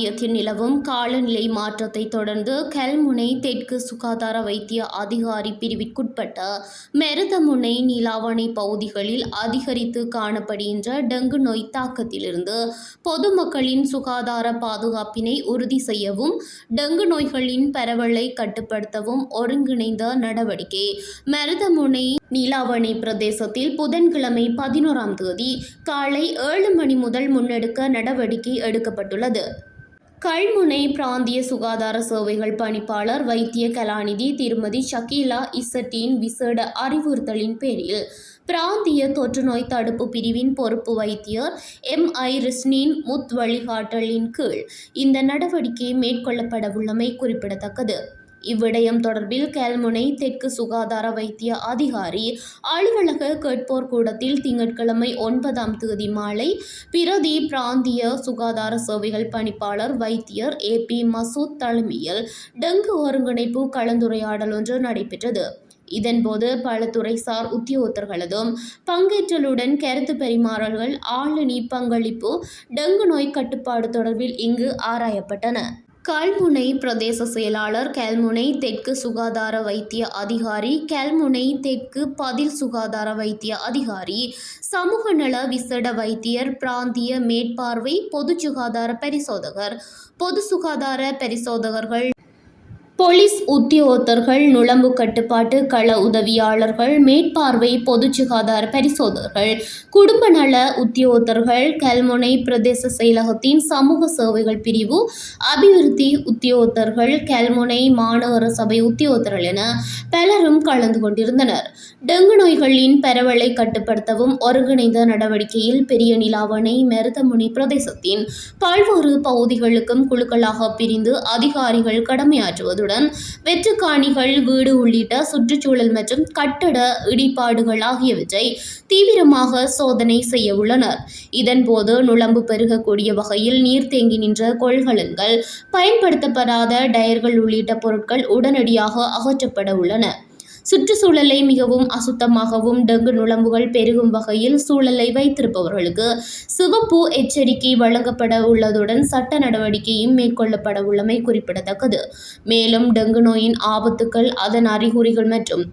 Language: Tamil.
பிராந்தியத்தில் நிலவும் காலநிலை மாற்றத்தை தொடர்ந்து கல்முனை தெற்கு சுகாதார வைத்திய அதிகாரி பிரிவிற்குட்பட்ட மெருதமுனை நீலாவணை பகுதிகளில் அதிகரித்து காணப்படுகின்ற டெங்கு நோய் தாக்கத்திலிருந்து பொதுமக்களின் சுகாதார பாதுகாப்பினை உறுதி செய்யவும் டெங்கு நோய்களின் பரவலை கட்டுப்படுத்தவும் ஒருங்கிணைந்த நடவடிக்கை மெருதமுனை நீலாவணை பிரதேசத்தில் புதன்கிழமை 11ஆம் தேதி காலை 7 மணி முதல் முன்னெடுக்க நடவடிக்கை எடுக்கப்பட்டுள்ளது. கல்முனை பிராந்திய சுகாதார சேவைகள் பணிப்பாளர் வைத்திய கலாநிதி திருமதி ஷக்கீலா இசட்டின் விசேட அறிவுறுத்தலின் பேரில் பிராந்திய தொற்றுநோய் தடுப்பு பிரிவின் பொறுப்பு வைத்தியர் MI ரிஸ்னின் வழிகாட்டலின் கீழ் இந்த நடவடிக்கை மேற்கொள்ளப்படவுள்ளமை குறிப்பிடத்தக்கது. இவ்விடயம் தொடர்பில் கல்முனை தெற்கு சுகாதார வைத்திய அதிகாரி அலுவலக கேட்போர் கூடத்தில் திங்கட்கிழமை 9ஆம் தேதி மாலை பிரதி பிராந்திய சுகாதார சேவைகள் பணிப்பாளர் வைத்தியர் AP மசூத் தலைமையில் டெங்கு ஒருங்கிணைப்பு கலந்துரையாடல் ஒன்று நடைபெற்றது. இதன்போது பல துறைசார் உத்தியோகத்தர்களதும் பங்கேற்றலுடன் கருத்து பரிமாறல்கள், ஆளணி பங்களிப்பு, டெங்கு நோய் கட்டுப்பாடு தொடர்பில் இங்கு ஆராயப்பட்டன. கல்முனை பிரதேச செயலாளர், கல்முனை தெற்கு சுகாதார வைத்திய அதிகாரி, கல்முனை தெற்கு பதில் சுகாதார வைத்திய அதிகாரி, சமூக நல விசேட வைத்தியர், பிராந்திய மேற்பார்வை பொது சுகாதார பரிசோதகர், பொது சுகாதார பரிசோதகர்கள், போலீஸ் உத்தியோகத்தர்கள், நுளம்பு கட்டுப்பாட்டு கள உதவியாளர்கள், மேற்பார்வை பொது சுகாதார பரிசோதகர்கள், குடும்ப நல உத்தியோகத்தர்கள், கல்முனை பிரதேச செயலகத்தின் சமூக சேவைகள் பிரிவு அபிவிருத்தி உத்தியோகத்தர்கள், கல்முனை மாநகர சபை உத்தியோகத்தர்கள் என பலரும் கலந்து கொண்டிருந்தனர். டெங்கு நோய்களின் பரவலை கட்டுப்படுத்தவும் ஒருங்கிணைந்த நடவடிக்கையில் பெரிய நீலாவணை மெருதமுனை பிரதேசத்தின் பல்வேறு பகுதிகளுக்கும் குழுக்களாக பிரிந்து அதிகாரிகள் கடமையாற்றுவதுடன் வெற்றுக்காணிகள், வீடு உள்ளிட்ட சுற்றுச்சூழல் மற்றும் கட்டட இடிபாடுகள் ஆகியவற்றை தீவிரமாக சோதனை செய்ய உள்ளனர். இதன்போது நுளம்பு பெருகக்கூடிய வகையில் நீர் தேங்கி நின்ற கொள்கலன்கள், பயன்படுத்தப்படாத டயர்கள் உள்ளிட்ட பொருட்கள் உடனடியாக அகற்றப்பட உள்ளன. சுற்றுச்சூழலை மிகவும் அசுத்தமாகவும் டெங்கு நுளம்புகள் பெருகும் வகையில் சூழலை வைத்திருப்பவர்களுக்கு சிவப்பு எச்சரிக்கை வழங்கப்பட உள்ளதுடன் சட்ட நடவடிக்கையும் மேற்கொள்ளப்பட உள்ளமை குறிப்பிடத்தக்கது. மேலும் டெங்கு நோயின் ஆபத்துக்கள், அதன் அறிகுறிகள் மற்றும்